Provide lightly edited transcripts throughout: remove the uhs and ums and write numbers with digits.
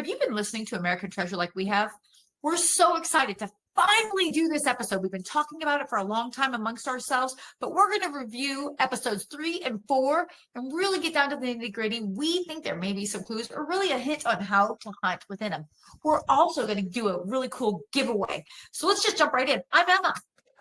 Have you been listening to American Treasure like we have? We're so excited to finally do this episode. We've been talking about it for a long time amongst ourselves, but we're going to review episodes 3 and 4 and really get down to the nitty-gritty. We think there may be some clues or really a hint on how to hunt within them. We're also going to do a really cool giveaway. So let's just jump right in. I'm Emma.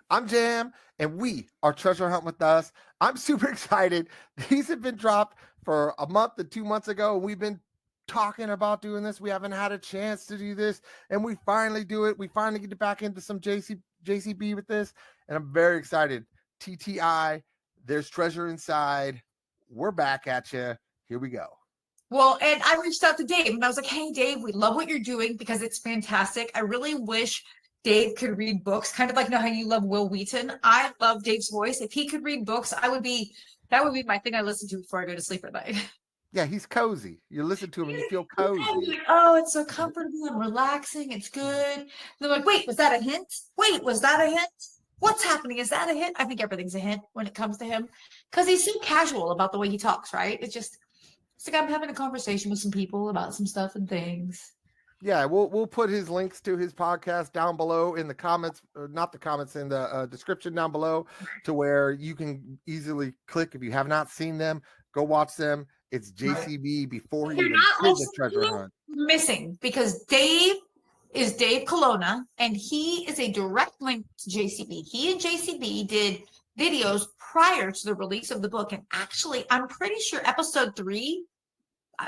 I'm Jam, and we are Treasure Hunt with Us. I'm super excited. These have been dropped for a month and 2 months ago, and we've been talking about doing this. We haven't had a chance to do this, and we finally do it. We finally get back into some JCB with this, and I'm very excited. TTI, there's treasure inside. We're back at you. Here we go. Well, and I reached out to Dave, and I was like, hey, Dave, we love what you're doing because it's fantastic. I really wish Dave could read books, kind of like, you know how you love Will Wheaton. I love Dave's voice. If he could read books, that would be my thing I listen to before I go to sleep at night. Yeah, he's cozy. You listen to him and you feel cozy. Oh, it's so comfortable and relaxing. It's good. And they're like, wait, was that a hint? Wait, was that a hint? What's happening? Is that a hint? I think everything's a hint when it comes to him because he's so casual about the way he talks, right? It's like I'm having a conversation with some people about some stuff and things. Yeah, we'll put his links to his podcast down below in the comments, not the comments, in the description down below, to where you can easily click. If you have not seen them, go watch them. It's JCB before he even did the treasure hunt. Missing because Dave is Dave Colonna, and he is a direct link to JCB. He and JCB did videos prior to the release of the book, and actually, I'm pretty sure episode 3,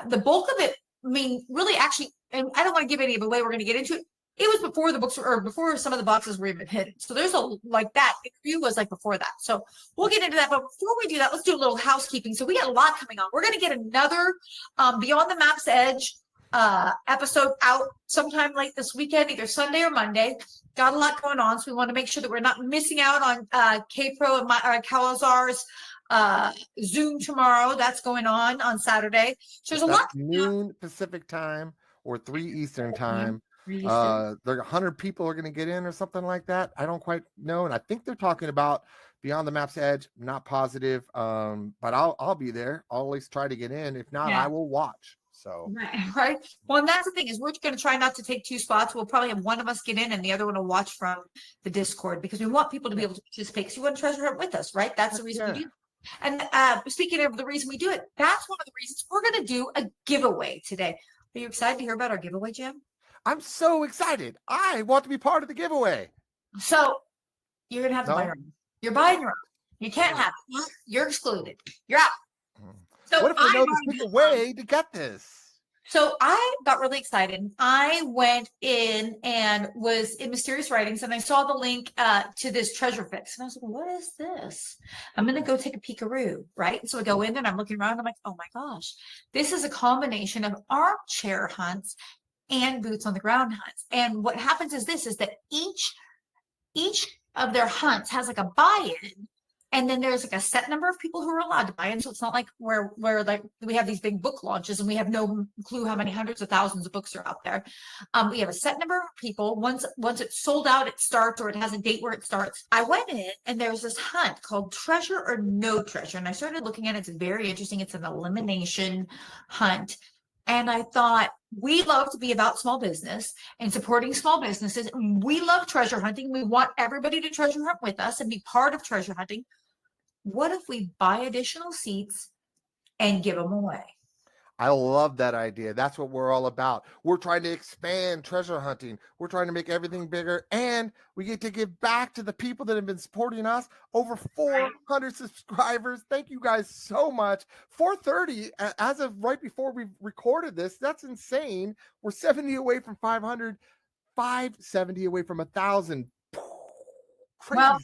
the bulk of it. I mean, really, actually, and I don't want to give any of it away. We're going to get into it. It was before the books or before some of the boxes were even hidden. So there's that. The review was like before that. So we'll get into that. But before we do that, let's do a little housekeeping. So we got a lot coming on. We're going to get another Beyond the Map's Edge episode out sometime late this weekend, either Sunday or Monday. Got a lot going on. So we want to make sure that we're not missing out on K-Pro and Calazar's Zoom tomorrow. That's going on Saturday. So there's a lot. Noon Pacific time or 3 Eastern time. There 100 people are going to get in or something like that. I don't quite know, and I think they're talking about Beyond the Map's Edge. I'm not positive, but I'll be there. I'll always try to get in. If not, I will watch. So right. Well, and that's the thing is we're going to try not to take 2 spots. We'll probably have one of us get in and the other one will watch from the Discord because we want people to be able to participate. Because you want to treasure hunt with us, right? That's the reason we do. And speaking of the reason we do it, that's one of the reasons we're going to do a giveaway today. Are you excited to hear about our giveaway, Jim? I'm so excited. I want to be part of the giveaway. So you're going to have to buy your own. You're buying your own. You can't have it. You're excluded. You're out. So what if I know there's a way to get this? So I got really excited. I went in and was in Mysterious Writings and I saw the link to this treasure fix. And I was like, what is this? I'm going to go take a peekaroo, right? And so I go in and I'm looking around. I'm like, oh my gosh, this is a combination of armchair hunts and boots on the ground hunts. And what happens is that each of their hunts has like a buy-in. And then there's like a set number of people who are allowed to buy in. So it's not like where like we have these big book launches and we have no clue how many hundreds of thousands of books are out there. We have a set number of people. Once it's sold out, it starts, or it has a date where it starts. I went in and there's this hunt called Treasure or No Treasure. And I started looking at it. It's very interesting. It's an elimination hunt. And I thought, we love to be about small business and supporting small businesses. We love treasure hunting. We want everybody to treasure hunt with us and be part of treasure hunting. What if we buy additional seats and give them away? I love that idea. That's what we're all about. We're trying to expand treasure hunting. We're trying to make everything bigger, and we get to give back to the people that have been supporting us. Over 400 subscribers. Thank you guys so much. 430 as of right before we recorded this. That's insane. We're 70 away from 500, 570 away from 1,000. Crazy. Well,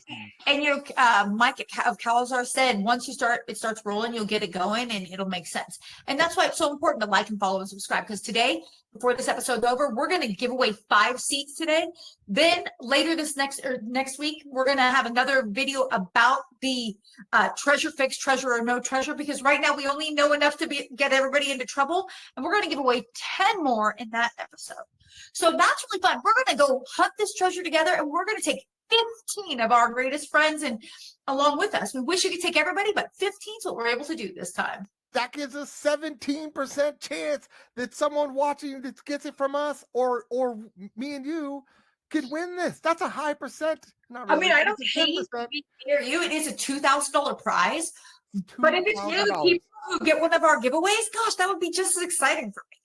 and Mike of Calazar said once it starts rolling, you'll get it going and it'll make sense. And that's why it's so important to like and follow and subscribe, because today, before this episode's over, we're going to give away 5 seats today. Then later this next week, we're going to have another video about the treasure fix, treasure or no treasure, because right now we only know enough to get everybody into trouble. And we're going to give away 10 more in that episode. So that's really fun. We're going to go hunt this treasure together, and we're going to take 15 of our greatest friends and along with us. We wish you could take everybody, but 15 is what we're able to do this time. that gives us 17% chance that someone watching that gets it from us or me and you could win this. That's a high percent. Not really. I mean, I don't it's hate to be near you. It is a $2,000 prize. But if it's one of the $2,000. people who get one of our giveaways, gosh, that would be just as exciting for me.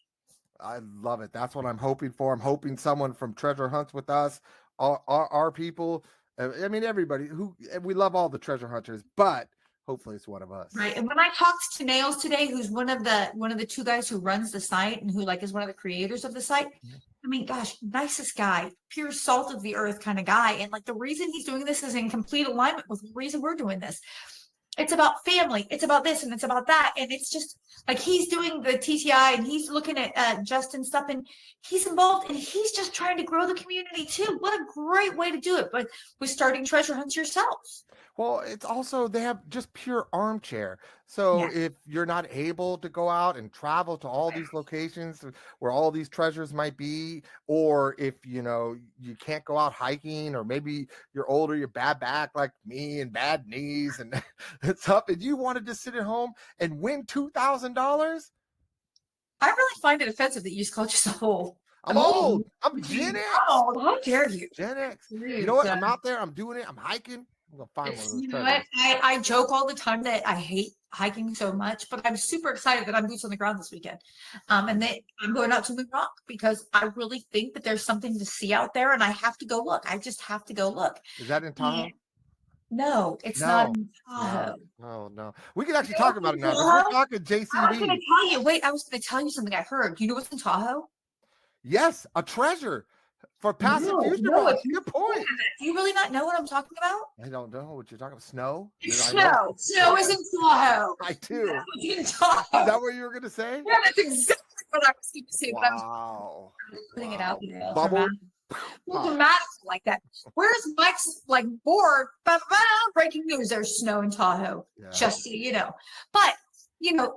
I love it. That's what I'm hoping for. I'm hoping someone from Treasure Hunts with us, our people. I mean, everybody we love all the treasure hunters, but hopefully it's one of us. Right. And when I talked to Nails today, who's one of the two guys who runs the site and who like is one of the creators of the site. I mean, gosh, nicest guy, pure salt of the earth kind of guy. And like the reason he's doing this is in complete alignment with the reason we're doing this. It's about family. It's about this and it's about that. And it's just like he's doing the TTI and he's looking at Justin stuff and he's involved and he's just trying to grow the community too. What a great way to do it. But with starting treasure hunts yourself. Well, it's also, they have just pure armchair. So if you're not able to go out and travel to all these locations where all these treasures might be, or if, you can't go out hiking, or maybe you're older, you're bad back like me and bad knees and it's up, and you wanted to sit at home and win $2,000. I really find it offensive that you just called yourself old. I'm old. I'm Gen X. Oh, how dare you? Gen X. You know what? I'm out there. I'm doing it. I'm hiking. I'm gonna find one of those. You know what? I joke all the time that I hate hiking so much, but I'm super excited that I'm boots on the ground this weekend. And that I'm going out to Moon Rock because I really think that there's something to see out there, and I have to go look. I just have to go look. Is that in Tahoe? No, it's not in Tahoe. No. We can actually talk about it now. We're talking JCB. I was going to tell you. Wait, I was going to tell you something I heard. You know what's in Tahoe? Yes, a treasure. For passive future box. Good point. Do you really not know what I'm talking about? I don't know what you're talking about. Snow? Snow. Snow is in Tahoe. I do. In Tahoe. Is that what you were going to say? Yeah, that's exactly what I was going to say. Wow. I was putting it out there. Bubble. Dramatic like that. Where's Mike's like board? Breaking news. There's snow in Tahoe. Yeah. Just so you know. But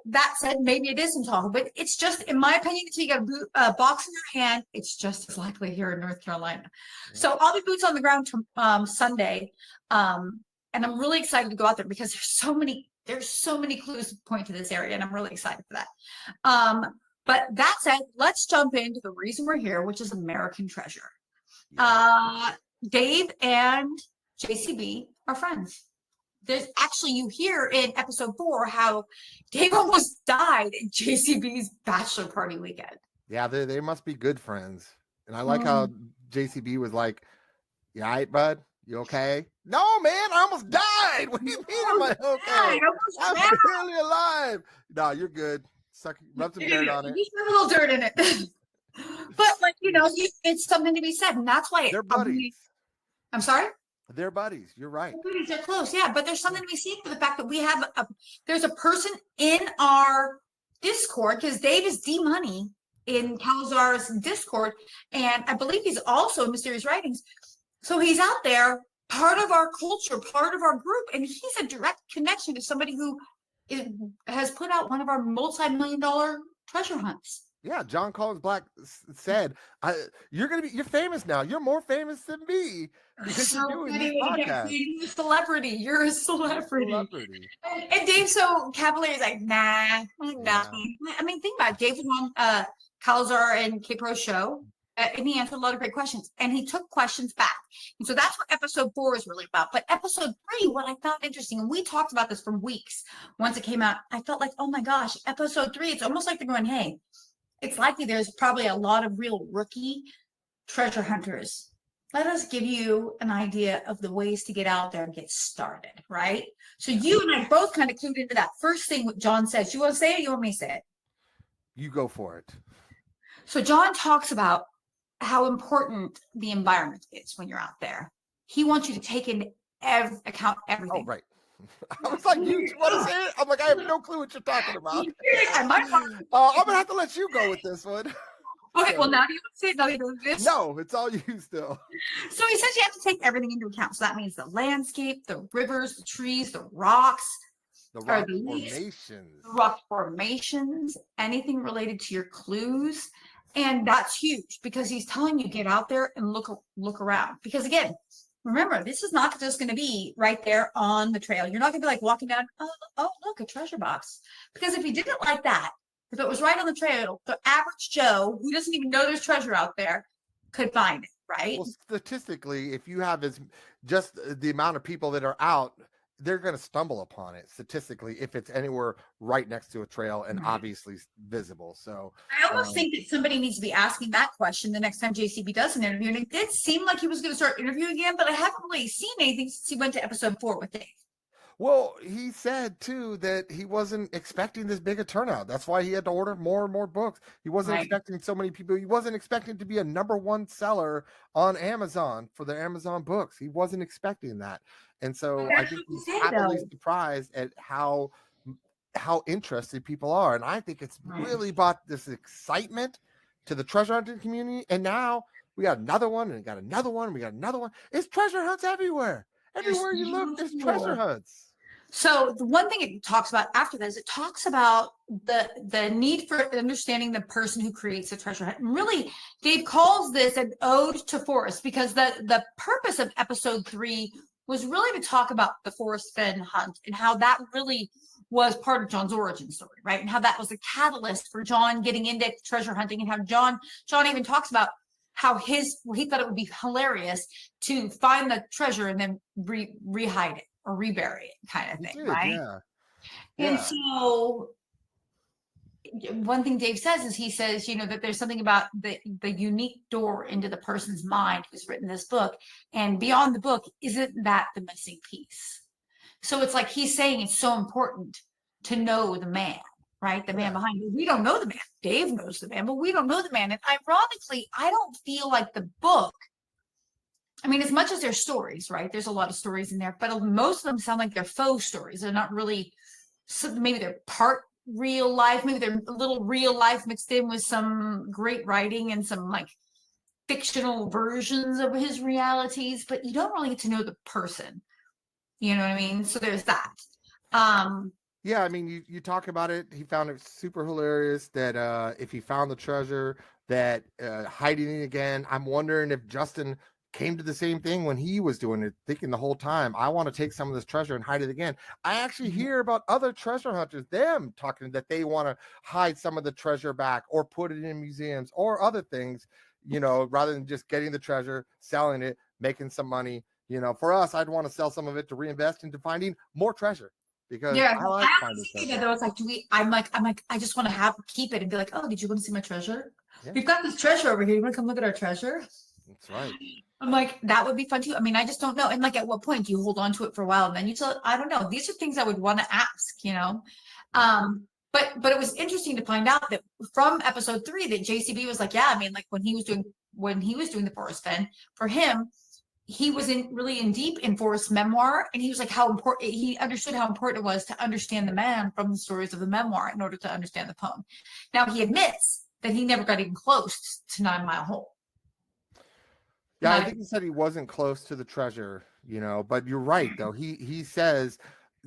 that said, maybe it is in Tahoe, but it's just, in my opinion, until you got a box in your hand, it's just as likely here in North Carolina. Yeah. So I'll be boots on the ground Sunday. And I'm really excited to go out there because there's so many clues to point to this area, and I'm really excited for that. But that said, let's jump into the reason we're here, which is American Treasure. Yeah. Dave and JCB are friends. There's actually, you hear in episode 4 how Dave almost died in JCB's bachelor party weekend. Yeah, they must be good friends. And I like how JCB was like, "You all right, bud? You okay?" "No, man, I almost died." "What do you mean am I okay? I'm barely alive." "No, you're good. Rub some dirt on it." You put a little dirt in it. But it's something to be said. And that's why they're buddies. I'm sorry? They're buddies. You're right. They're close, yeah. But there's something to be seen for the fact that we have there's a person in our Discord, because Dave is D-Money in Calzar's Discord, and I believe he's also in Mysterious Writings. So he's out there, part of our culture, part of our group, and he's a direct connection to somebody who has put out one of our multi-million-dollar treasure hunts. Yeah, Jon Collins-Black said, "You're famous now. You're more famous than me because you're doing this podcast." You're a celebrity. You're a celebrity. And Dave so cavalier is like, nah. I mean, think about it. Dave was on Calzar and K-Pro's show, and he answered a lot of great questions, and he took questions back. And so that's what episode 4 is really about. But episode 3, what I found interesting, and we talked about this for weeks once it came out, I felt like, oh my gosh, episode 3, it's almost like they're going, hey, it's likely there's probably a lot of real rookie treasure hunters. Let us give you an idea of the ways to get out there and get started, right? So you and I both kind of clued into that first thing what Jon says. You want to say it or you want me to say it? You go for it. So Jon talks about how important the environment is when you're out there. He wants you to take into account everything. Oh, right. I was like, you want to say it? I'm like, I have no clue what you're talking about. I'm going to have to let you go with this one. Okay, well, now do you want to say it? No, you do this? No, it's all you still. So he says you have to take everything into account. So that means the landscape, the rivers, the trees, the rocks. The rock formations. The rock formations, anything related to your clues. And that's huge because he's telling you get out there and look around. Because again, remember, this is not just going to be right there on the trail. You're not going to be like walking down, oh, look, a treasure box. Because if you did it like that, if it was right on the trail, the average Joe who doesn't even know there's treasure out there could find it, right? Well, statistically, if you have just the amount of people that are out, they're going to stumble upon it statistically if it's anywhere right next to a trail and obviously visible. So I almost think that somebody needs to be asking that question the next time JCB does an interview. And it did seem like he was going to start interviewing again, but I haven't really seen anything since he went to episode 4 with Dave. Well, he said too that he wasn't expecting this big a turnout. That's why he had to order more and more books. He wasn't expecting so many people. He wasn't expecting to be a #1 seller on Amazon for the Amazon books. He wasn't expecting that. And so I think he's happily surprised at how interested people are. And I think it's really brought this excitement to the treasure hunting community. And now we got another one, and we got another one, and we got another one. It's treasure hunts everywhere. Everywhere you look, there's treasure hunts. So the one thing it talks about after this, it talks about the need for understanding the person who creates a treasure hunt. And really, Dave calls this an ode to Forrest, because the purpose of episode 3 was really to talk about the Forrest Fenn hunt and how that really was part of Jon's origin story, right? And how that was a catalyst for Jon getting into treasure hunting, and how Jon even talks about how he thought it would be hilarious to find the treasure and then re-hide it or rebury it, kind of thing, right? Yeah. And so one thing Dave says is, he says, that there's something about the unique door into the person's mind who's written this book, and beyond the book, isn't that the missing piece? So it's like he's saying it's so important to know the man, right? The man behind it. We don't know the man. Dave knows the man, but we don't know the man. And ironically, I don't feel like the book, I mean, as much as there's stories, right? There's a lot of stories in there, but most of them sound like they're faux stories. They're not really, maybe they're part real life, maybe they're a little real life mixed in with some great writing and some like fictional versions of his realities, but you don't really get to know the person. You know what I mean? So there's that. Yeah, I mean, you talk about it. He found it super hilarious that if he found the treasure, that hiding it again. I'm wondering if Justin came to the same thing when he was doing it, thinking the whole time, I want to take some of this treasure and hide it again. I actually hear about other treasure hunters, them talking that they want to hide some of the treasure back or put it in museums or other things, rather than just getting the treasure, selling it, making some money. For us, I'd want to sell some of it to reinvest into finding more treasure. Because I like finding treasure. Though, it's like, I'm like, I just want to keep it and be like, oh, did you want to see my treasure? Yeah. We've got this treasure over here. You want to come look at our treasure? That's right. I'm like, that would be fun too. I mean, I just don't know. And like, at what point do you hold on to it for a while and then you tell? I don't know. These are things I would want to ask, But it was interesting to find out that from episode 3 that JCB was like, yeah, I mean, like when he was doing the Forrest Fenn, for him, he was really in deep in Forrest's memoir, and he was like, how important, he understood how important it was to understand the man from the stories of the memoir in order to understand the poem. Now he admits that he never got even close to 9 Mile Hole. Yeah, I think he said he wasn't close to the treasure, but you're right though. He says,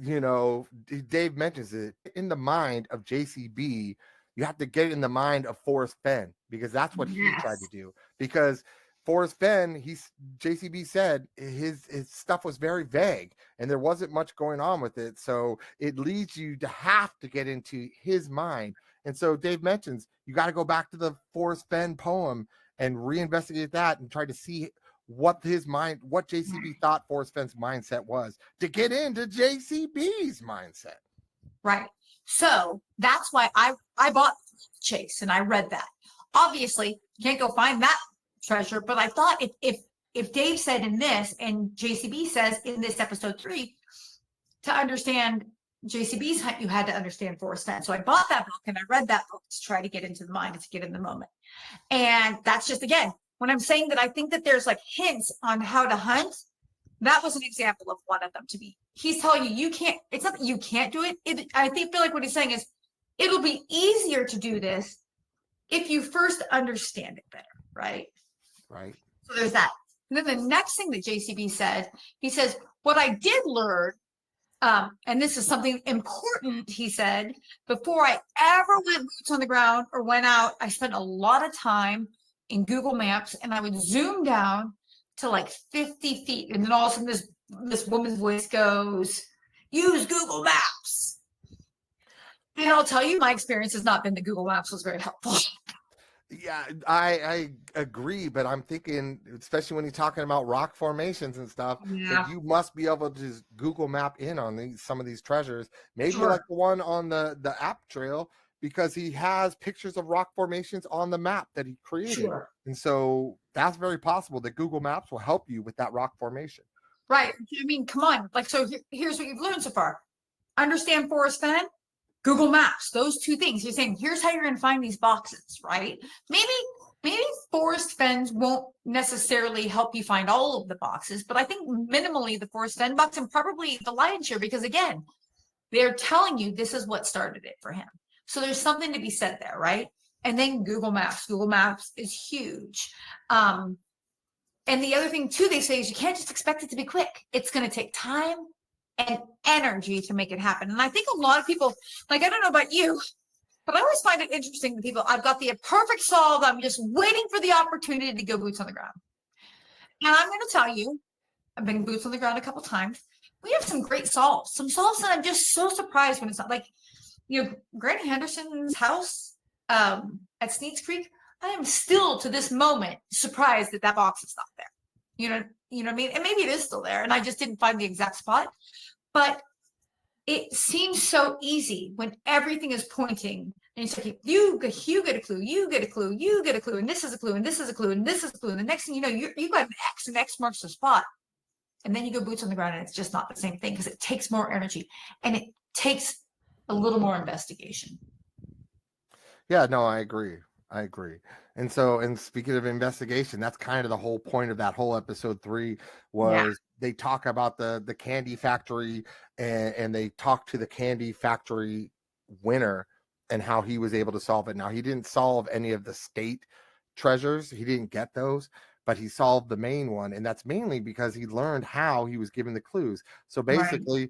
Dave mentions it, in the mind of JCB, you have to get it in the mind of Forrest Fenn, because that's what he tried to do. Because Forrest Fenn, JCB said his stuff was very vague and there wasn't much going on with it. So it leads you to have to get into his mind. And so Dave mentions you got to go back to the Forrest Fenn poem and reinvestigate that and try to see what JCB thought Forrest Fenn's mindset was to get into JCB's mindset. Right. So that's why I bought Chase and I read that. Obviously, you can't go find that treasure, but I thought if Dave said in this and JCB says in this episode 3, to understand JCB's hunt, you had to understand Forrest Fenn. So I bought that book and I read that book to try to get into the mind and to get in the moment. And that's just, again, when I'm saying that I think that there's like hints on how to hunt, that was an example of one of them to me. He's telling you can't, it's not that you can't do it. I feel like what he's saying is it'll be easier to do this if you first understand it better, right? Right. So there's that. And then the next thing that JCB said, he says, what I did learn, and this is something important, he said, before I ever went boots on the ground or went out, I spent a lot of time in Google Maps and I would zoom down to like 50 feet. And then all of a sudden this woman's voice goes, use Google Maps. And I'll tell you, my experience has not been that Google Maps was very helpful. Yeah, I agree, but I'm thinking, especially when you're talking about rock formations and stuff, that you must be able to just Google Map in on some of these treasures. Maybe like the one on the app trail, because he has pictures of rock formations on the map that he created. And so that's very possible that Google Maps will help you with that rock formation. Right. I mean, come on. Like, so here's what you've learned so far. Understand Forrest Fenn, Google Maps, those two things. You're saying, here's how you're going to find these boxes, right? Maybe Forrest Fenn won't necessarily help you find all of the boxes, but I think minimally the Forrest Fenn box, and probably the lion's share, because again, they're telling you this is what started it for him. So there's something to be said there, right? And then Google Maps. Google Maps is huge. And the other thing too, they say, is you can't just expect it to be quick. It's going to take time and energy to make it happen. And I think a lot of people, like, I don't know about you, but I always find it interesting that people, I've got the perfect solve. I'm just waiting for the opportunity to go boots on the ground. And I'm going to tell you, I've been boots on the ground a couple times. We have some great solves, some solves that I'm just so surprised when it's not like, Grant Henderson's house at Sneaks Creek. I am still to this moment surprised that box is not there. You know what I mean? And maybe it is still there, and I just didn't find the exact spot. But it seems so easy when everything is pointing, and it's like you get a clue, you get a clue, you get a clue, and this is a clue, and this is a clue, and this is a clue, and the next thing you know, you got an X, and X marks the spot, and then you go boots on the ground, and it's just not the same thing because it takes more energy and it takes a little more investigation. Yeah, no, I agree. And so, and speaking of investigation, that's kind of the whole point of that whole episode 3 was they talk about the candy factory and they talk to the candy factory winner and how he was able to solve it. Now, he didn't solve any of the state treasures. He didn't get those, but he solved the main one. And that's mainly because he learned how he was given the clues. So basically,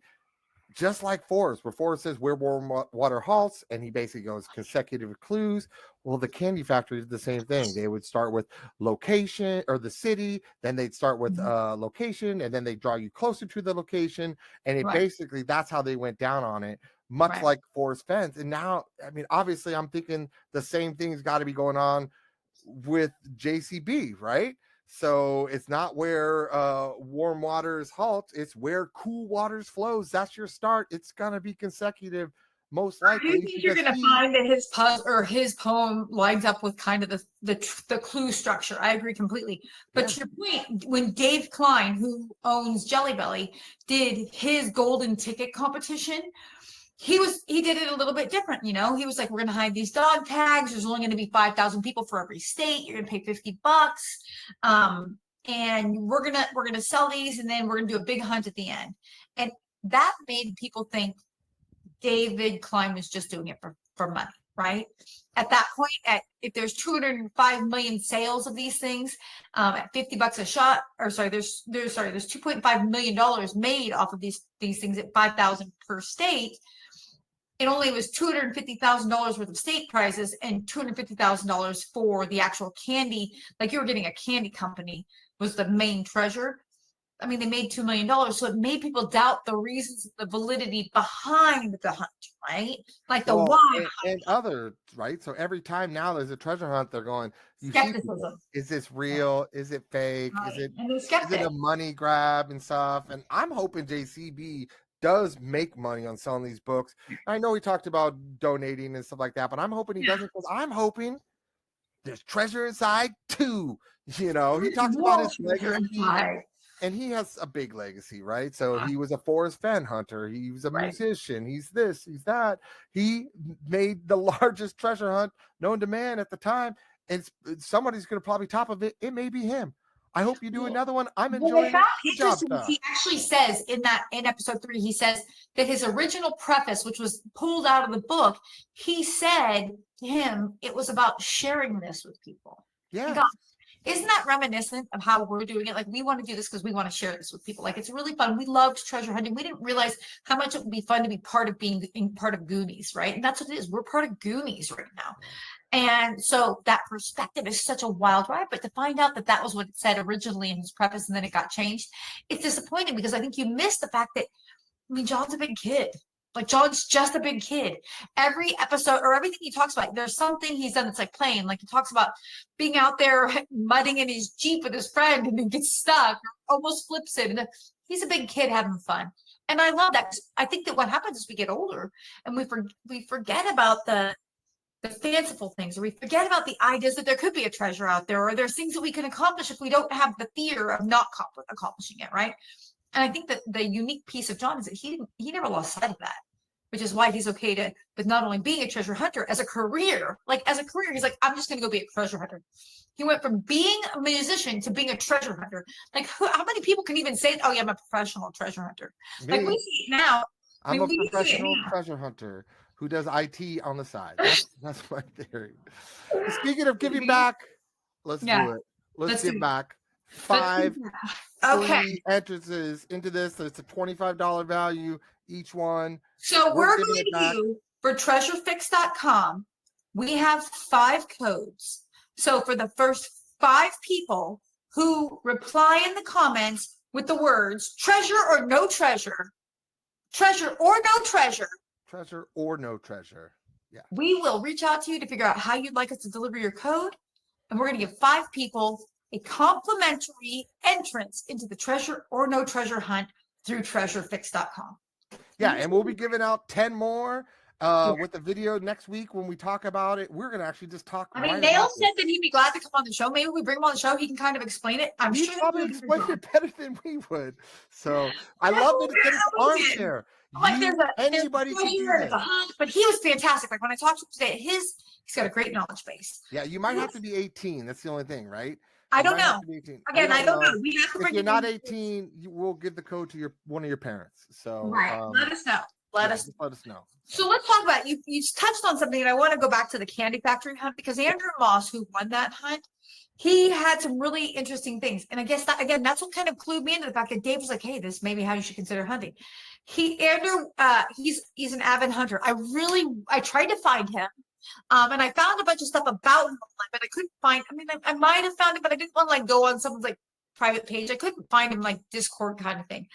just like Forrest, where Forrest says where warm water halts, and he basically goes consecutive clues. Well, the candy factory is the same thing. They would start with location or the city, then they'd start with location, and then they draw you closer to the location. And it basically, that's how they went down on it, much like Forrest Fenn. And now, I mean, obviously, I'm thinking the same thing's got to be going on with JCB, right? So it's not where warm waters halt, it's where cool waters flows. That's your start. It's gonna be consecutive, most likely. I think you're gonna find that his puzzle or his poem lines up with kind of the clue structure. I agree completely. But to your point, when Dave Klein, who owns Jelly Belly, did his golden ticket competition, he did it a little bit different. He was like, we're going to hide these dog tags. There's only going to be 5,000 people for every state. You're going to pay $50. And we're going to sell these. And then we're going to do a big hunt at the end. And that made people think David Klein was just doing it for money, right? At that point, if there's 205 million sales of these things, at $50 a shot, there's $2.5 million made off of these things at 5,000 per state. It only was $250,000 worth of state prizes and $250,000 for the actual candy. Like you were getting a candy company was the main treasure. I mean, they made $2 million. So it made people doubt the reasons, the validity behind the hunt, right? Like the why. And other, right? So every time now there's a treasure hunt, they're going, skepticism. Is this real? Is it fake? Right. Is it a money grab and stuff? And I'm hoping JCB does make money on selling these books. I know he talked about donating and stuff like that, but I'm hoping he doesn't, because I'm hoping there's treasure inside too. He talks about his legacy, and he has a big legacy, right? So he was a Forrest Fenn hunter. He was a musician. He's this, he's that. He made the largest treasure hunt known to man at the time, and somebody's going to probably top of it. It may be him. I hope you do another one. I'm enjoying it. He actually says in episode 3, he says that his original preface, which was pulled out of the book, he said to him, it was about sharing this with people. Yeah. God, isn't that reminiscent of how we're doing it? Like, we want to do this because we want to share this with people. Like, it's really fun. We loved treasure hunting. We didn't realize how much it would be fun to be part of being part of Goonies, right? And that's what it is. We're part of Goonies right now. And so that perspective is such a wild ride, but to find out that that was what it said originally in his preface and then it got changed, it's disappointing because I think you missed the fact that, I mean, Jon's a big kid. Like Jon's just a big kid. Every episode or everything he talks about, there's something he's done that's like playing. Like he talks about being out there mudding in his Jeep with his friend and then gets stuck, almost flips it. And he's a big kid having fun. And I love that. I think that what happens is we get older and we forget about the fanciful things, or we forget about the ideas that there could be a treasure out there, or there's things that we can accomplish if we don't have the fear of not accomplishing it, right? And I think that the unique piece of Jon is that he never lost sight of that, which is why he's okay to, with not only being a treasure hunter as a career, he's like, I'm just going to go be a treasure hunter. He went from being a musician to being a treasure hunter. Like, how many people can even say, oh yeah, I'm a professional treasure hunter? Me. Like we see it now. I'm a professional treasure hunter who does IT on the side. That's my theory. Speaking of giving back, let's do it. Let's give back. 5 free entrances into this. So it's a $25 value each one. So we're going to do, for treasurefix.com, we have 5 codes. So for the first 5 people who reply in the comments with the words treasure or no treasure, treasure or no treasure, treasure or no treasure, yeah, we will reach out to you to figure out how you'd like us to deliver your code. And we're going to give 5 people a complimentary entrance into the treasure or no treasure hunt through treasurefix.com. Yeah, and we'll be giving out 10 more with the video next week when we talk about it. We're going to actually just talk. I mean, Nail said that he'd be glad to come on the show. Maybe we bring him on the show. He can kind of explain it. I'm sure probably explain it better than we would. So I love that it's an armchair. Like anybody can do this. But he was fantastic. Like when I talked to him today, he's got a great knowledge base. Yeah, you might have to be 18. That's the only thing, right? I don't know. Again, I don't know. We have to if you're not 18, you will give the code to one of your parents. So let us know. Let us know. So let's talk about you touched on something, and I want to go back to the Candy Factory hunt because Andrew Moss, who won that hunt, he had some really interesting things. And I guess that again, that's what kind of clued me into the fact that Dave was like, hey, this may be how you should consider hunting. Andrew, he's an avid hunter. I tried to find him. And I found a bunch of stuff about him, but I couldn't find. I mean, I might have found him, but I didn't want to like go on someone's like private page. I couldn't find him like Discord kind of thing.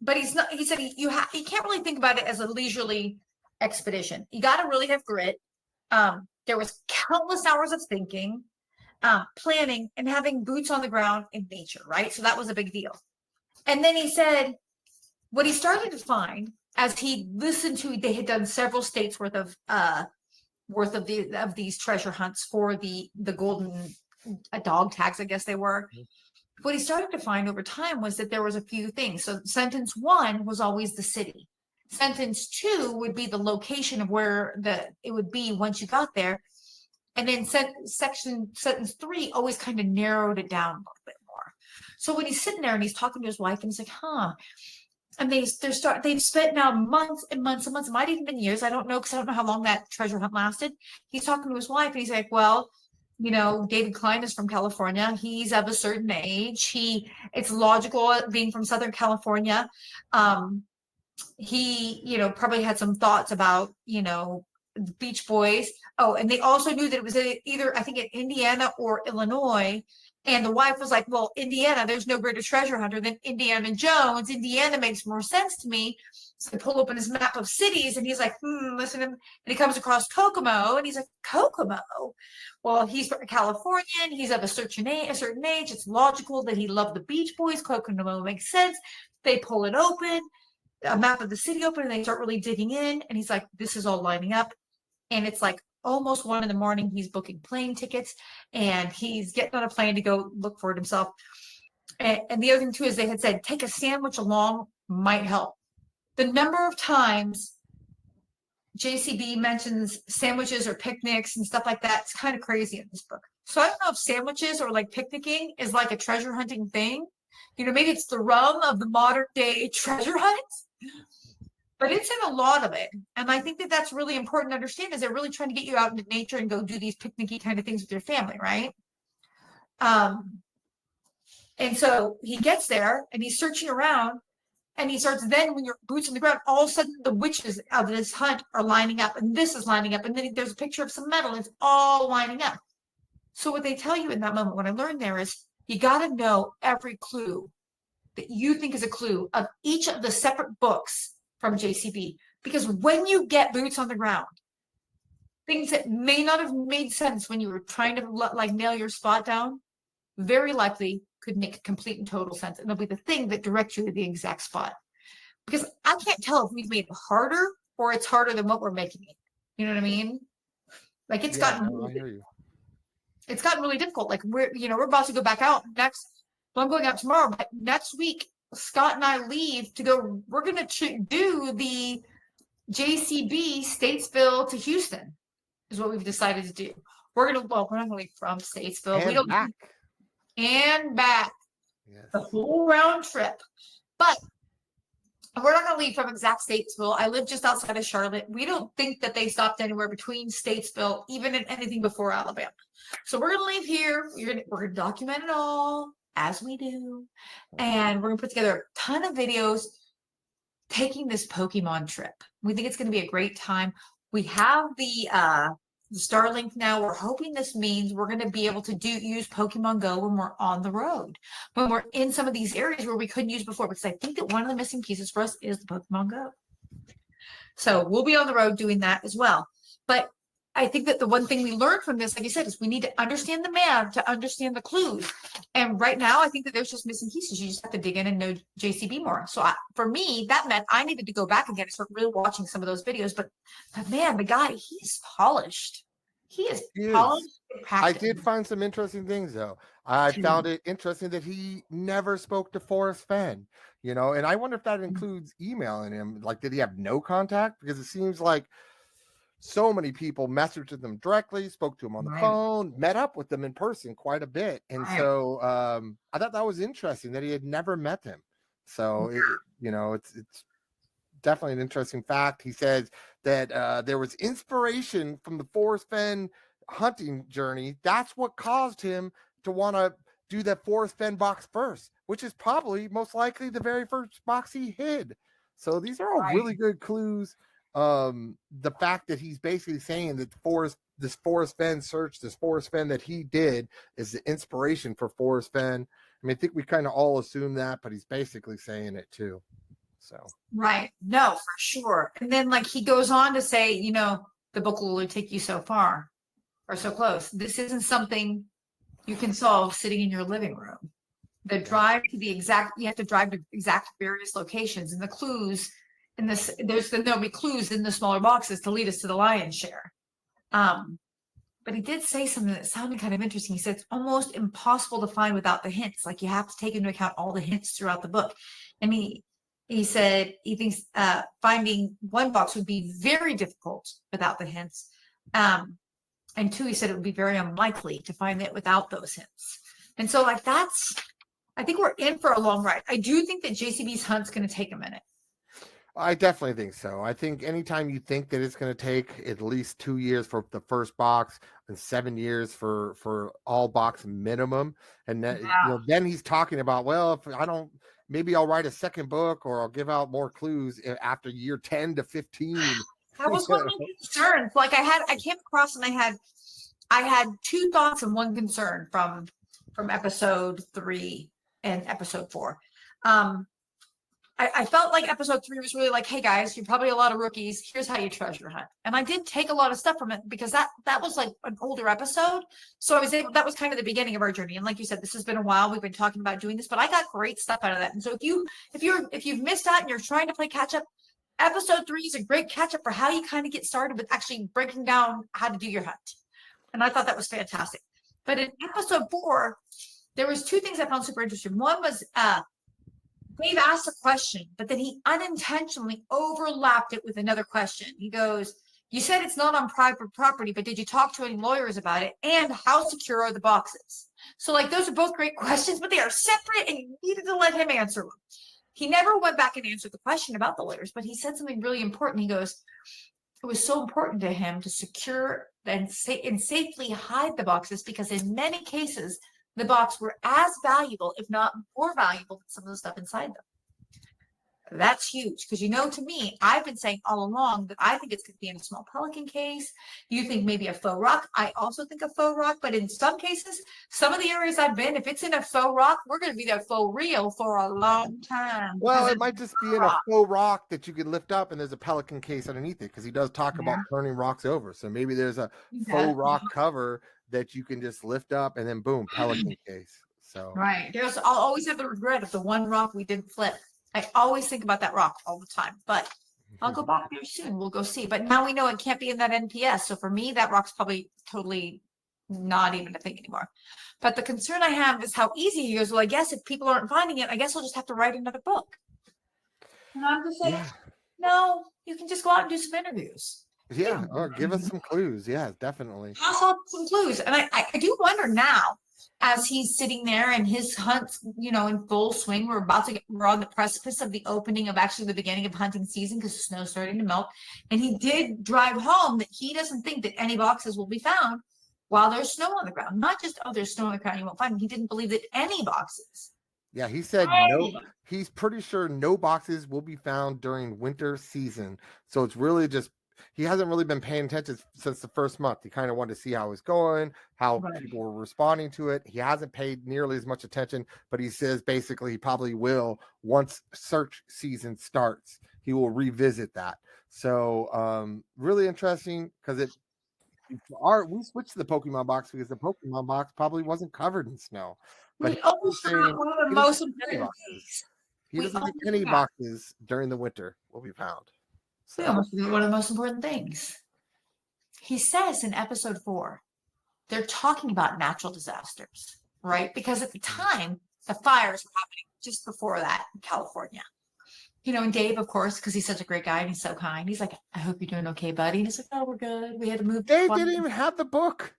But he's not. He said you can't really think about it as a leisurely expedition. You got to really have grit. There was countless hours of thinking, planning, and having boots on the ground in nature. Right, so that was a big deal. And then he said what he started to find, as he listened to, they had done several states worth of these treasure hunts for the golden dog tags, I guess they were. What he started to find over time was that there was a few things. So sentence 1 was always the city. Sentence 2 would be the location of where it would be once you got there. And then sentence 3 always kind of narrowed it down a little bit more. So when he's sitting there and he's talking to his wife and he's like, and they've spent now months and months and months, it might even been years. I don't know, because I don't know how long that treasure hunt lasted. He's talking to his wife and he's like, well, you know, David Klein is from California. He's of a certain age. It's logical being from Southern California. He, probably had some thoughts about, the Beach Boys. Oh, and they also knew that it was either, I think, in Indiana or Illinois. And the wife was like, well, Indiana, there's no greater treasure hunter than Indiana Jones. Indiana makes more sense to me. So they pull open his map of cities and he's like, listen. And he comes across Kokomo and he's like, Kokomo? Well, he's from Californian. He's of a certain age. It's logical that he loved the Beach Boys. Kokomo makes sense. They pull it open, a map of the city open, and they start really digging in. And he's like, this is all lining up. And it's like almost 1 a.m. He's booking plane tickets and he's getting on a plane to go look for it himself. And the other thing too is they had said, take a sandwich along might help. The number of times JCB mentions sandwiches or picnics and stuff like that, it's kind of crazy in this book. So I don't know if sandwiches or like picnicking is like a treasure hunting thing. Maybe it's the rum of the modern day treasure hunts. But it's in a lot of it. And I think that that's really important to understand, is they're really trying to get you out into nature and go do these picnicky kind of things with your family, right? And so he gets there and he's searching around And he starts then when your boots on the ground, all of a sudden the witches of this hunt are lining up, and this is lining up, and then there's a picture of some metal, and it's all lining up. So what they tell you in that moment, what I learned there is you got to know every clue that you think is a clue of each of the separate books from JCB. Because when you get boots on the ground, things that may not have made sense when you were trying to like nail your spot down, very likely could make complete and total sense. And it'll be the thing that directs you to the exact spot. Because I can't tell if we've made it harder or it's harder than what we're making it. You know what I mean? Like it's gotten I hear you. It's gotten really difficult. Like we're about to go back out next. Well, I'm going out tomorrow, but next week Scott and I leave to go. We're going to do the JCB Statesville to Houston is what we've decided to do. We're not going to leave from Statesville. And we don't back. And back. Yes. The whole round trip. But we're not going to leave from exact Statesville. I live just outside of Charlotte. We don't think that they stopped anywhere between Statesville, even in anything before Alabama. So we're going to leave here. We're going to document it all as we do. And we're going to put together a ton of videos taking this Pokemon trip. We think it's going to be a great time. We have the Starlink now. We're hoping this means we're going to be able to use Pokemon Go when we're on the road, when we're in some of these areas where we couldn't use before, because I think that one of the missing pieces for us is the Pokemon Go. So we'll be on the road doing that as well. But I think that the one thing we learned from this, like you said, is we need to understand the map to understand the clues. And right now, I think that there's just missing pieces. You just have to dig in and know JCB more. So for me, that meant I needed to go back again and start really watching some of those videos. But man, the guy, he's polished. He is polished. I did find some interesting things, though. I found it interesting that he never spoke to Forrest Fenn, and I wonder if that includes emailing him. Like, did he have no contact? Because it seems like so many people messaged with him directly, spoke to him on the phone, met up with them in person quite a bit. And so I thought that was interesting that he had never met them. So, it's definitely an interesting fact. He says that there was inspiration from the Forrest Fenn hunting journey. That's what caused him to want to do that Forrest Fenn box first, which is probably most likely the very first box he hid. So these are all really good clues. The fact that he's basically saying that this Forrest Fenn search, this Forrest Fenn that he did is the inspiration for Forrest Fenn. I mean, I think we kind of all assume that, but he's basically saying it too. So No, for sure. And then like he goes on to say, the book will only take you so far or so close. This isn't something you can solve sitting in your living room. The drive to you have to drive to exact various locations, and the clues in this, there'll be clues in the smaller boxes to lead us to the lion's share. But he did say something that sounded kind of interesting. He said it's almost impossible to find without the hints. Like you have to take into account all the hints throughout the book. And he said he thinks finding one box would be very difficult without the hints. And two, he said it would be very unlikely to find it without those hints. And so like I think we're in for a long ride. I do think that JCB's hunt's going to take a minute. I definitely think so. I think anytime you think that it's going to take at least 2 years for the first box and 7 years for all box minimum, and then, then he's talking about, well, if I don't, maybe I'll write a second book or I'll give out more clues after year 10 to 15. That was one of my concerns. Like I came across and I had two thoughts and one concern from episode 3 and episode 4. I felt like episode 3 was really like, hey guys, you're probably a lot of rookies. Here's how you treasure hunt. And I did take a lot of stuff from it because that was like an older episode. So that was kind of the beginning of our journey. And like you said, this has been a while. We've been talking about doing this, but I got great stuff out of that. And so if you've missed out and you're trying to play catch up, episode 3 is a great catch up for how you kind of get started with actually breaking down how to do your hunt. And I thought that was fantastic. But in episode 4, there was 2 things I found super interesting. One was, Dave asked a question, but then he unintentionally overlapped it with another question. He goes, you said it's not on private property, but did you talk to any lawyers about it? And how secure are the boxes? So like, those are both great questions, but they are separate and you needed to let him answer them. He never went back and answered the question about the lawyers, but he said something really important. He goes, it was so important to him to secure and safely hide the boxes because in many cases, the box were as valuable, if not more valuable than some of the stuff inside them. That's huge because, to me, I've been saying all along that I think it's going to be in a small pelican case. You think maybe a faux rock. I also think a faux rock, but in some cases, some of the areas I've been, if it's in a faux rock, we're going to be there faux real for a long time. Well, it might just be in a faux rock that you can lift up and there's a pelican case underneath it because he does talk about turning rocks over. So maybe there's a faux rock cover that you can just lift up and then boom, pelican case. So right. I'll always have the regret of the one rock we didn't flip. I always think about that rock all the time, but I'll go back there soon. We'll go see. But now we know it can't be in that NPS. So for me, that rock's probably totally not even a thing anymore. But the concern I have is how easy he goes. Well, I guess if people aren't finding it, I guess I'll just have to write another book. And I'm just saying, no, you can just go out and do some interviews. Yeah, or give us some clues. Yeah, definitely. I'll have some clues. And I do wonder now, as he's sitting there and his hunt's, in full swing, we're on the precipice of the opening of actually the beginning of hunting season because the snow's starting to melt. And he did drive home that he doesn't think that any boxes will be found while there's snow on the ground. Not just, there's snow on the ground, you won't find them. He didn't believe that any boxes. Yeah, he said no. He's pretty sure no boxes will be found during winter season. So it's really just, he hasn't really been paying attention since the first month. He kind of wanted to see how it was going, how people were responding to it. He hasn't paid nearly as much attention, but he says basically he probably will once search season starts. He will revisit that. So really interesting because we switched to the Pokemon box because the Pokemon box probably wasn't covered in snow. But we almost got one of the most important things. He doesn't think any boxes during the winter will be found. We almost forgot one of the most important things. He says in episode 4, they're talking about natural disasters, right? Because at the time, the fires were happening just before that in California. And Dave, of course, because he's such a great guy and he's so kind, he's like, I hope you're doing okay, buddy. And he's like, oh, we're good. We had to move. Dave didn't even have the book.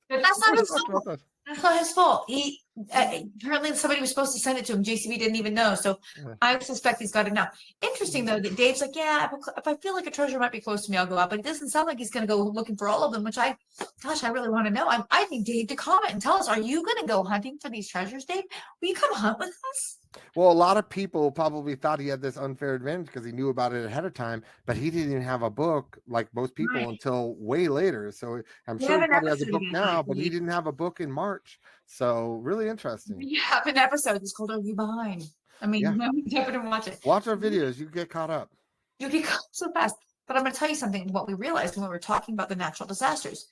That's not his fault. That's not his fault. He apparently somebody was supposed to send it to him. JCB didn't even know. So I suspect he's got it now. Interesting though that Dave's like, yeah, if I feel like a treasure might be close to me, I'll go out. But it doesn't sound like he's going to go looking for all of them, which I really want to know. I think Dave to comment and tell us, are you going to go hunting for these treasures, Dave? Will you come hunt with us? Well, a lot of people probably thought he had this unfair advantage because he knew about it ahead of time, but he didn't even have a book like most people until way later. So I'm sure he probably has a book now, but he didn't have a book in March. So really interesting. We have an episode. It's called Are You Behind? I mean, jump in and watch it. Watch our videos. You get caught up. You get caught so fast. But I'm going to tell you something. What we realized when we were talking about the natural disasters,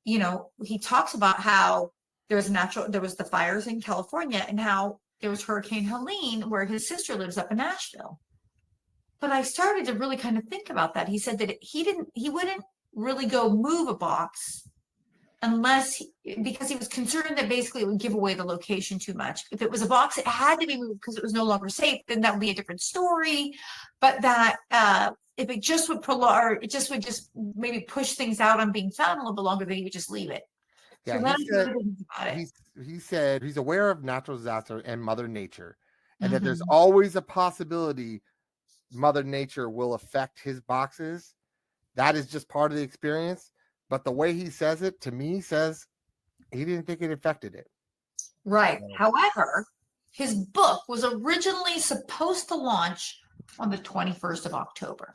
he talks about how there was the fires in California and how there was Hurricane Helene where his sister lives up in Nashville. But I started to really kind of think about that. He said that he wouldn't really go move a box because he was concerned that basically it would give away the location too much. If it was a box, it had to be moved because it was no longer safe, then that would be a different story. But that if it just would prolong, it just would maybe push things out on being found a little bit longer, then he would just leave it. Yeah, he said he's aware of natural disaster and Mother Nature, and that there's always a possibility Mother Nature will affect his boxes. That is just part of the experience. But the way he says it, to me, says he didn't think it affected it. Right. However, his book was originally supposed to launch on the 21st of October.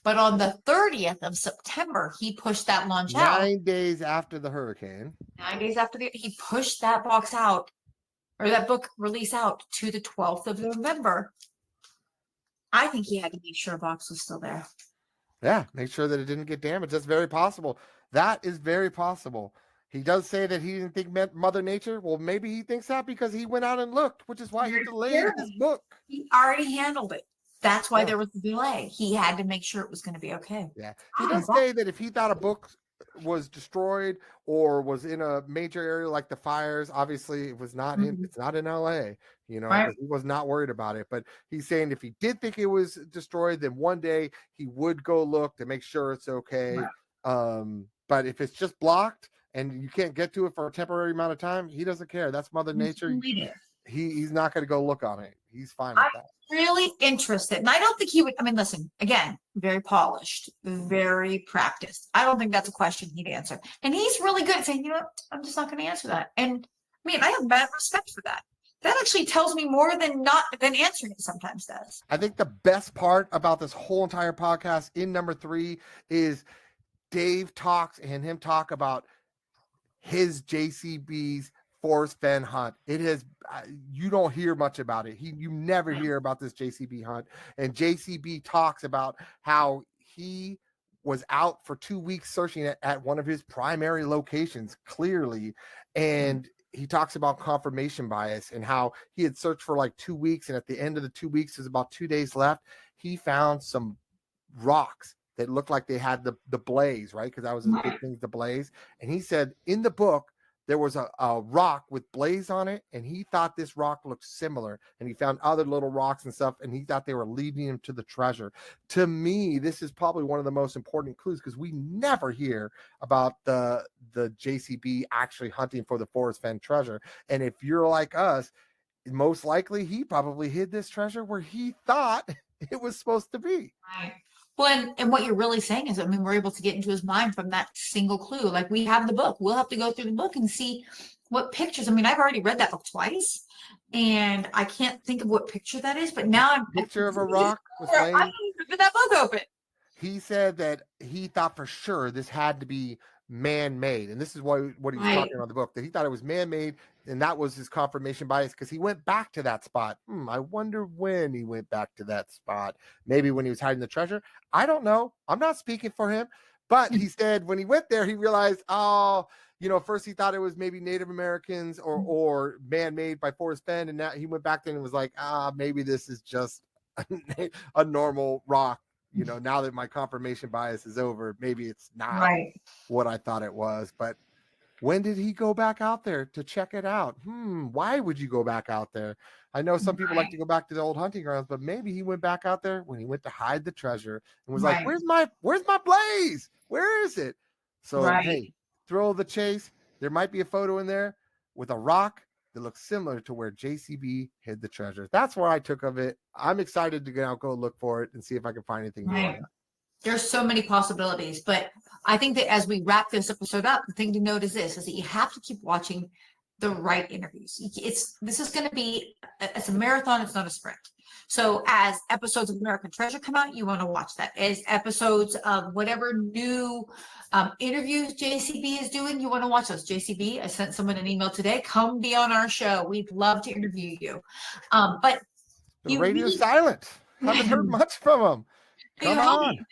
But on the 30th of September, he pushed that launch out. 9 days after the hurricane. 9 days after he pushed that box out, or that book release out to the 12th of November. I think he had to make sure a box was still there. Yeah, make sure that it didn't get damaged. That's very possible. That is very possible. He does say that he didn't think Mother Nature. Well, maybe he thinks that because he went out and looked, which is why he delayed his book. He already handled it. That's why there was a delay. He had to make sure it was going to be okay. Yeah. He did say that if he thought a book was destroyed or was in a major area like the fires, obviously it was not it's not in LA, he was not worried about it. But he's saying if he did think it was destroyed, then one day he would go look to make sure it's okay. Right. But if it's just blocked and you can't get to it for a temporary amount of time, he doesn't care. That's Mother Nature. He's not going to go look on it. He's fine with that. Really interested. And I don't think he would, listen, again, very polished, very practiced. I don't think that's a question he'd answer. And he's really good at saying, I'm just not going to answer that. And I have mad respect for that. that actually tells me more than answering it sometimes does. I think the best part about this whole entire podcast in number 3 is Dave talks about his JCB's Forrest Fenn hunt. It has, you don't hear much about it. You never hear about this JCB hunt. And JCB talks about how he was out for 2 weeks searching at one of his primary locations, clearly. And he talks about confirmation bias and how he had searched for like 2 weeks. And at the end of the 2 weeks, there's about 2 days left. He found some rocks that looked like they had the blaze, right? Because that was his big thing, the blaze. And he said in the book, there was a rock with blaze on it, and he thought this rock looked similar, and he found other little rocks and stuff, and he thought they were leading him to the treasure. To me, this is probably one of the most important clues, because we never hear about the JCB actually hunting for the Forrest Fenn treasure. And if you're like us, most likely he probably hid this treasure where he thought it was supposed to be. Right. Well, and what you're really saying is, I mean, we're able to get into his mind from that single clue. Like, we have the book. We'll have to go through the book and see what pictures. I mean, I've already read that book twice, and I can't think of what picture that is. But now I'm picture of a rock with I don't even that book open. He said that he thought for sure this had to be man-made, and this is what he was talking about the book, that he thought it was man-made, and that was his confirmation bias, because he went back to that spot. I wonder when he went back to that spot. Maybe when he was hiding the treasure. I don't know. I'm not speaking for him, but he said when he went there, he realized, first he thought it was maybe Native Americans or man-made by Forrest Fenn, and now he went back there and was like, maybe this is just a normal rock. Now that my confirmation bias is over, maybe it's not what I thought it was. But when did he go back out there to check it out? Why would you go back out there? I know some people like to go back to the old hunting grounds, but maybe he went back out there when he went to hide the treasure and was like, where's my blaze? Where is it? So, hey, thrill of the chase. There might be a photo in there with a rock that looks similar to where JCB hid the treasure. That's where I took of it. I'm excited to go look for it and see if I can find anything more. There's so many possibilities, but I think that as we wrap this episode up, the thing to note is that you have to keep watching the right interviews. This is going to be, it's a marathon. It's not a sprint. So as episodes of American Treasure come out, you want to watch that. As episodes of whatever new interviews JCB is doing, you want to watch those. JCB, I sent someone an email today. Come be on our show. We'd love to interview you. But the radio's silent. Haven't heard much from him. Come on.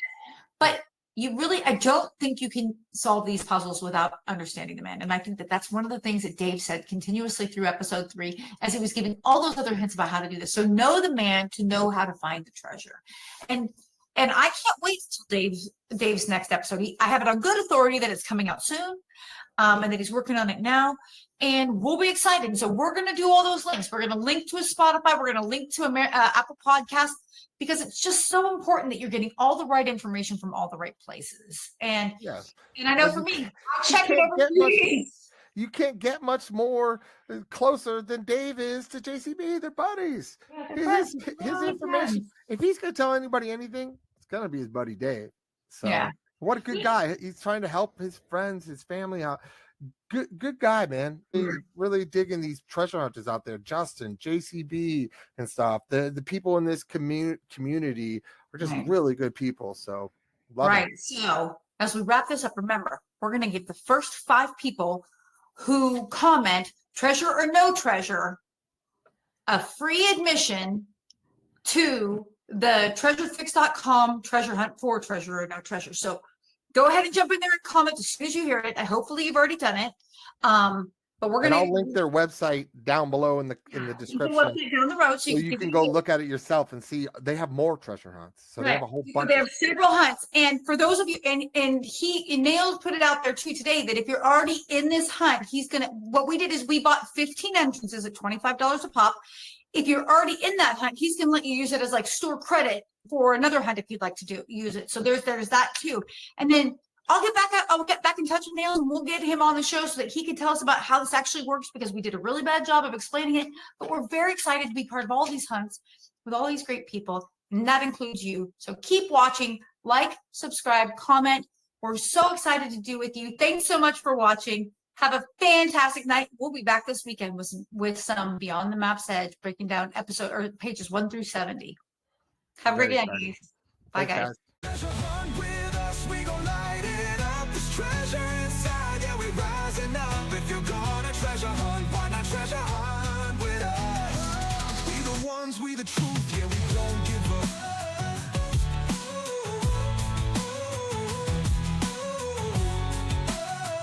But I don't think you can solve these puzzles without understanding the man. And I think that that's one of the things that Dave said continuously through episode 3, as he was giving all those other hints about how to do this. So know the man to know how to find the treasure. And I can't wait till Dave's next episode. I have it on good authority that it's coming out soon, and that he's working on it now. And we'll be excited. So we're going to do all those links. We're going to link to his Spotify. We're going to link to Apple Podcasts, because it's just so important that you're getting all the right information from all the right places. And I know for me, I'll check it every you can't get much more closer than Dave is to JCB. They're buddies. His information, if he's going to tell anybody anything, it's going to be his buddy Dave. So what a good guy. He's trying to help his friends, his family out. Good guy, man. Really digging these treasure hunters out there. Justin, JCB, and stuff. The people in this community are just really good people. So love it. So as we wrap this up, remember, we're going to give the first 5 people who comment treasure or no treasure a free admission to the treasurefix.com treasure hunt for treasure or no treasure. So go ahead and jump in there and comment as soon as you hear it. Hopefully you've already done it. But we're gonna. And I'll link their website down below in the description. Down the road, so you can go look at it yourself and see. They have more treasure hunts, so they have a whole bunch. They have several hunts, and for those of you, and Nails put it out there too today that if you're already in this hunt, he's gonna. What we did is we bought 15 entrances at $25 a pop. If you're already in that hunt, he's gonna let you use it as like store credit for another hunt if you'd like to use it. So there's that too, and then. I'll get back in touch with Nails, and we'll get him on the show so that he can tell us about how this actually works, because we did a really bad job of explaining it. But we're very excited to be part of all these hunts with all these great people, and that includes you. So keep watching, like, subscribe, comment. We're so excited to do with you. Thanks so much for watching. Have a fantastic night. We'll be back this weekend with some Beyond the Map's Edge, breaking down pages 1 through 70. Have a great Very day, exciting. guys. Bye, Thanks, guys. Treasure hunt with us, we gon' light it up. There's treasure inside, yeah, we rising up. If you're gonna treasure hunt, why not treasure hunt with us? We the ones, we the truth, yeah, we